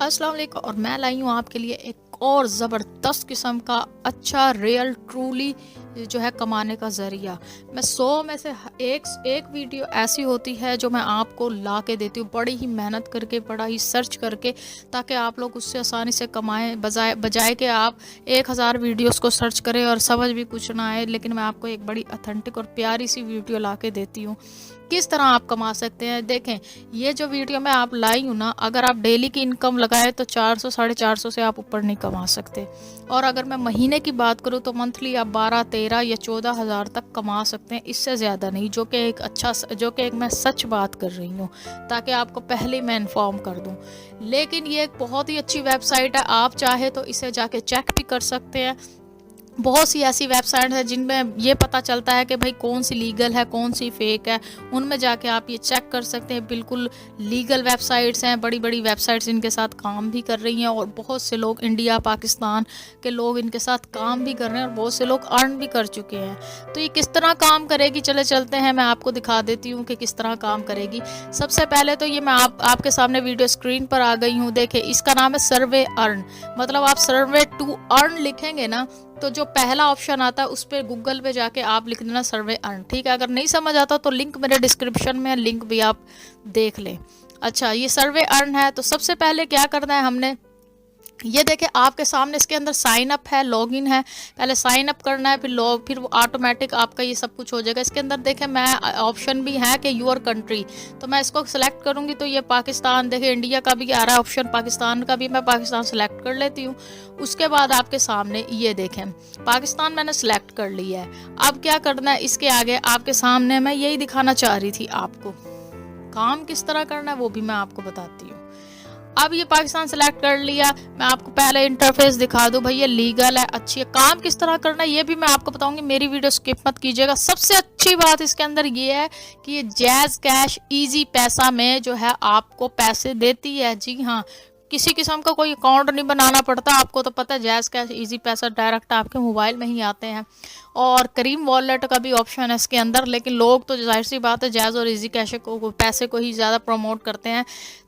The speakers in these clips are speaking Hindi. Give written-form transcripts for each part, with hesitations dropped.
अस्सलाम वालेकुम। और मैं लाई हूँ आपके लिए एक और ज़बरदस्त किस्म का अच्छा रियल ट्रूली जो है कमाने का ज़रिया। मैं 100 में से एक वीडियो ऐसी होती है जो मैं आपको ला के देती हूँ, बड़ी ही मेहनत करके, बड़ा ही सर्च करके, ताकि आप लोग उससे आसानी से कमाएं, बजाय कि आप 1000 वीडियोस को सर्च करें और समझ भी कुछ ना आए। लेकिन मैं आपको एक बड़ी ऑथेंटिक और प्यारी सी वीडियो ला के देती हूँ किस तरह आप कमा सकते हैं। देखें, ये जो वीडियो मैं आप लाई हूँ ना, अगर आप डेली की इनकम लगाएं तो 400 450 से आप ऊपर नहीं कमा सकते। और अगर मैं महीने की बात करूँ तो मंथली आप 12 13 या 14 हज़ार तक कमा सकते हैं, इससे ज़्यादा नहीं। जो कि एक मैं सच बात कर रही हूँ, ताकि आपको पहले मैं इन्फॉर्म कर दूँ। लेकिन ये एक बहुत ही अच्छी वेबसाइट है, आप चाहे तो इसे जाके चेक भी कर सकते हैं। बहुत सी ऐसी वेबसाइट है जिनमें ये पता चलता है कि भाई कौन सी लीगल है, कौन सी फेक है। उनमें जाके आप ये चेक कर सकते हैं। बिल्कुल लीगल वेबसाइट्स हैं, बड़ी बड़ी वेबसाइट्स इनके साथ काम भी कर रही हैं, और बहुत से लोग इंडिया पाकिस्तान के लोग इनके साथ काम भी कर रहे हैं, और बहुत से लोग अर्न भी कर चुके हैं। तो ये किस तरह काम करेगी, चले चलते हैं, मैं आपको दिखा देती हूँ कि किस तरह काम करेगी। सबसे पहले तो ये मैं आपके सामने वीडियो स्क्रीन पर आ गई हूँ। देखिए, इसका नाम है सर्वे अर्न। मतलब आप सर्वे टू अर्न लिखेंगे ना, तो जो पहला ऑप्शन आता है उस पर गूगल पे जाके आप लिख देना सर्वे अर्न। ठीक है, अगर नहीं समझ आता तो लिंक मेरे डिस्क्रिप्शन में, लिंक भी आप देख लें। अच्छा, ये सर्वे अर्न है। तो सबसे पहले क्या करना है हमने, ये देखें आपके सामने इसके अंदर साइन अप है, लॉगिन है। पहले साइन अप करना है, फिर वो ऑटोमेटिक आपका ये सब कुछ हो जाएगा। इसके अंदर देखें मैं ऑप्शन भी है कि यूर कंट्री, तो मैं इसको सेलेक्ट करूंगी तो ये पाकिस्तान, देखें इंडिया का भी आ रहा है ऑप्शन, पाकिस्तान का भी, मैं पाकिस्तान सेलेक्ट कर लेती हूँ। उसके बाद आपके सामने ये देखें पाकिस्तान मैंने सेलेक्ट कर लिया है। अब क्या करना है, इसके आगे आपके सामने मैं यही दिखाना चाह रही थी आपको, काम किस तरह करना है वो भी मैं आपको बताती हूँ। अब ये पाकिस्तान सेलेक्ट कर लिया, मैं आपको पहले इंटरफेस दिखा दूं, भाई ये लीगल है, अच्छी है। काम किस तरह करना है ये भी मैं आपको बताऊंगी, मेरी वीडियो स्किप मत कीजिएगा। सबसे अच्छी बात इसके अंदर ये है कि ये जैज कैश इजी पैसा में जो है आपको पैसे देती है। जी हाँ, किसी किस्म का कोई अकाउंट नहीं बनाना पड़ता आपको, तो पता है जैज कैश इजी पैसा डायरेक्ट आपके मोबाइल में ही आते हैं। और करीम वॉलेट का भी ऑप्शन है इसके अंदर, लेकिन लोग तो जाहिर सी बात है जैज़ और इजी कैश को, पैसे को ही ज़्यादा प्रमोट करते हैं।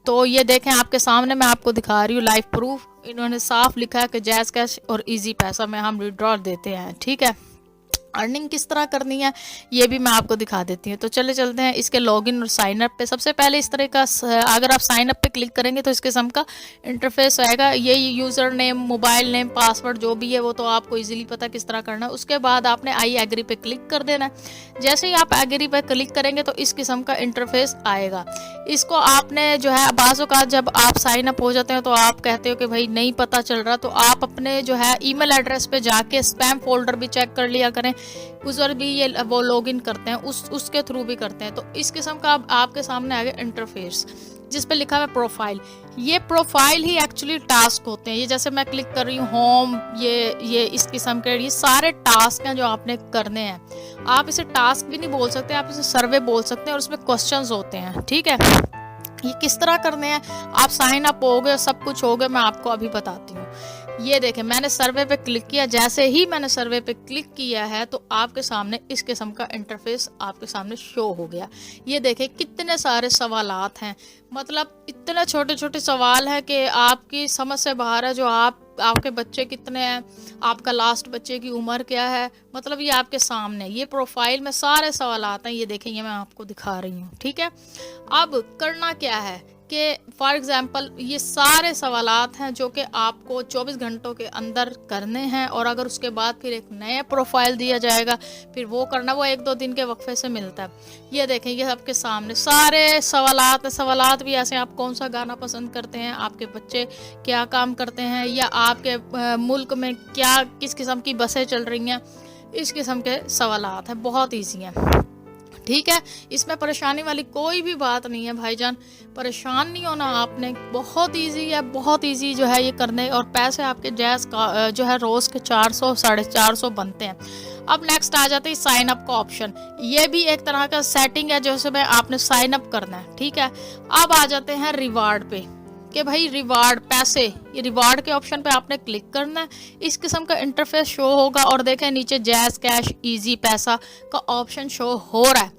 तो ये देखें आपके सामने मैं आपको दिखा रही हूँ लाइव प्रूफ, इन्होंने साफ लिखा है कि जैज़ कैश और इजी पैसा में हम विड्रॉल देते हैं। ठीक है, अर्निंग किस तरह करनी है ये भी मैं आपको दिखा देती हूँ। तो चले चलते हैं इसके लॉगिन और साइन अप पे। सबसे पहले इस तरह का अगर आप साइन अप पे क्लिक करेंगे तो इस किस्म का इंटरफेस आएगा। ये user name, mobile name, password जो भी है वो तो आपको इजीली पता किस तरह करना है। उसके बाद आपने आई एग्री पे क्लिक कर देना है। जैसे ही आप एग्री पे क्लिक करेंगे तो इस किस्म का इंटरफेस आएगा। इसको आपने जो है बाज़ औक़ात जब आप साइन अप हो जाते हैं तो आप कहते हो कि भाई नहीं पता चल रहा, तो आप अपने जो है ईमेल एड्रेस पे जाके स्पैम फोल्डर भी चेक कर लिया करें, उस पर भी ये वो लॉगिन करते हैं, उसके थ्रू भी करते हैं। तो इस किस्म का आपके सामने आ गया इंटरफेस जिस पे लिखा हुआ है प्रोफाइल। ये प्रोफाइल ही एक्चुअली टास्क होते हैं। ये जैसे मैं क्लिक कर रही हूँ होम, ये इस किस्म के ये सारे टास्क हैं जो आपने करने हैं। आप इसे टास्क भी नहीं बोल सकते, आप इसे सर्वे बोल सकते हैं, और उसमें क्वेश्चंस होते हैं। ठीक है, ये किस तरह करने हैं, आप साइन अप हो गए, सब कुछ हो गया, मैं आपको अभी बताती हूँ। ये देखें मैंने सर्वे पे क्लिक किया, जैसे ही मैंने सर्वे पे क्लिक किया है तो आपके सामने इस किस्म का इंटरफेस आपके सामने शो हो गया। ये देखें कितने सारे सवालात हैं, मतलब इतने छोटे छोटे सवाल हैं कि आपकी समझ से बाहर है। जो आपके बच्चे कितने हैं, आपका लास्ट बच्चे की उम्र क्या है, मतलब ये आपके सामने ये प्रोफाइल में सारे सवालात हैं। ये देखें, ये मैं आपको दिखा रही हूँ। ठीक है, अब करना क्या है कि फॉर एग्ज़ाम्पल ये सारे सवालात हैं जो कि आपको 24 घंटों के अंदर करने हैं, और अगर उसके बाद फिर एक नया प्रोफाइल दिया जाएगा, फिर वो करना, वो 1-2 दिन के वक्फे से मिलता है। ये देखें, ये आपके सामने सारे सवालात भी ऐसे, आप कौन सा गाना पसंद करते हैं, आपके बच्चे क्या काम करते हैं, या आपके मुल्क में किस किस्म की बसें चल रही हैं, इस किस्म के सवालात हैं। बहुत ईजी हैं। ठीक है, इसमें परेशानी वाली कोई भी बात नहीं है भाईजान, परेशान नहीं होना आपने। बहुत इजी है, बहुत इजी जो है ये करने, और पैसे आपके जैस का जो है रोज़ के 400 450 बनते हैं। अब नेक्स्ट आ जाते हैं साइन अप का ऑप्शन। ये भी एक तरह का सेटिंग है जैसे में आपने साइन अप करना है। ठीक है, अब आ जाते हैं रिवार्ड पे कि भाई रिवार्ड पैसे, ये रिवार्ड के ऑप्शन पे आपने क्लिक करना है। इस किस्म का इंटरफेस शो होगा, और देखें नीचे जैज कैश इजी पैसा का ऑप्शन शो हो रहा है।